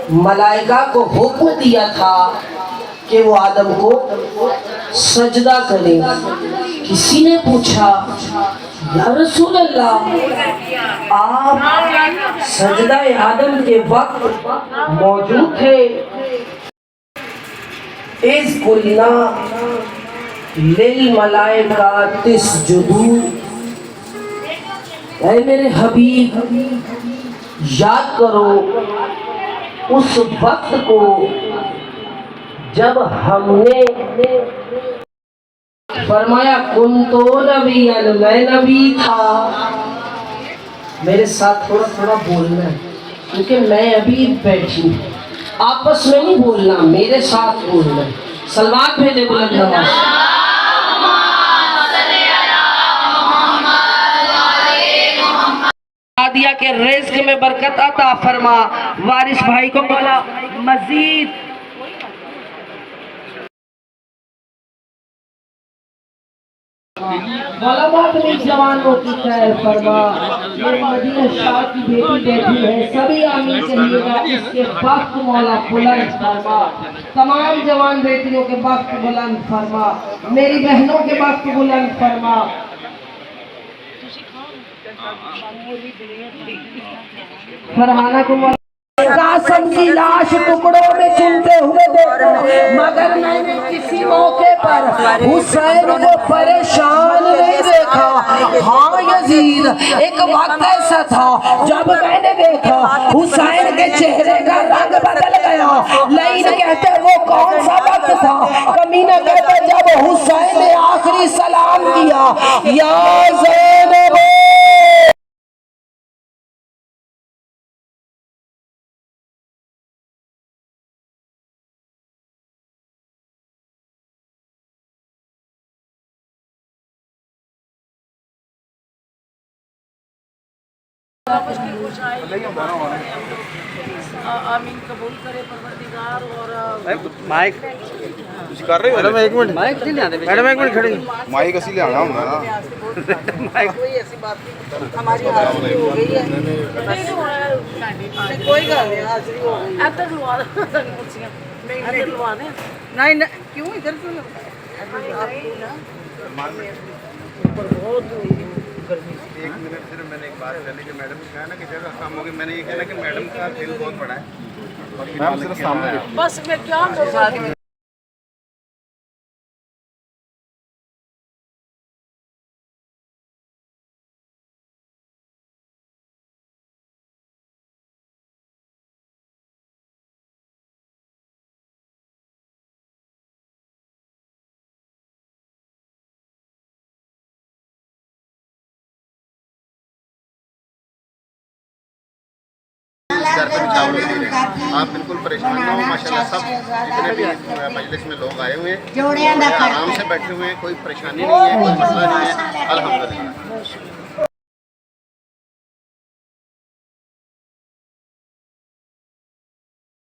ملائکہ کو حکم دیا تھا کہ وہ آدم کو سجدہ کرے. کسی نے پوچھا یا رسول اللہ آپ سجدہ آدم کے وقت موجود تھے؟ اذ قلنا للملائکۃ اسجدوا، اے میرے حبیب یاد کرو اس وقت کو جب ہم نے فرمایا کنتو نبی، میں نبی تھا. میرے ساتھ تھوڑا تھوڑا بولنا ہے کیونکہ میں ابھی بیٹھی ہوں، آپس میں نہیں بولنا، میرے ساتھ بولنا ہے. سلوات بھیجے بلند آواز. دیا کہ رزق میں برکت عطا فرما. وارث بھائی کو بولا مزید مولا بات میں جوان ہو کی خیر فرما. میرے مدینہ شاہ کی بیٹی بیٹھی ہے، سبھی آمین کہیے گا. اس کے بخت مولا بلند فرما، تمام جوان بیٹیوں کے بخت بلند فرما، میری بہنوں کے بخت بلند فرما. فرحانہ کو قاسم کی لاش ٹکڑوں میں چنتے ہوئے دیکھا، مگر میں نے کسی موقع پر حسین کو پریشان نہیں دیکھا. ہاں یزید، ایک وقت ایسا تھا جب میں نے دیکھا حسین کے چہرے کا رنگ بدل گیا. لئین کہتے وہ کون سا وقت تھا؟ کمینہ کہتے جب حسین نے آخری سلام کیا یا زینب. آمین قبول کرے پروردگار. اور مائک کچھ کر رہے ہو میڈم؟ ایک منٹ مائک نہیں لانے میڈم، ایک منٹ کھڑی. مائک اسی لے آنا ہوگا نا. کوئی ایسی بات نہیں، ہماری حاضری ہو گئی ہے. کوئی گل نہیں، حاضری ہو گئی. ادھر لوا نہیں کیوں ادھر کیوں ایک منٹ صرف میں نے ایک بات کرنی کہ میڈم نے کہا نا کہ جگہ کام ہوگی. میں نے یہ کہنا کہ میڈم کا دل بہت بڑا ہے. میم صرف سامنے بس میں کیا بول گھر پہ بھی چاول نہیں رہے. آپ بالکل پریشان نہ ہو. ماشاءاللہ سب جتنے بھی مجلس میں لوگ آئے ہوئے ہیں آرام سے بیٹھے ہوئے ہیں، کوئی پریشانی نہیں ہے، کوئی مسئلہ نہیں ہے. الحمدللہ.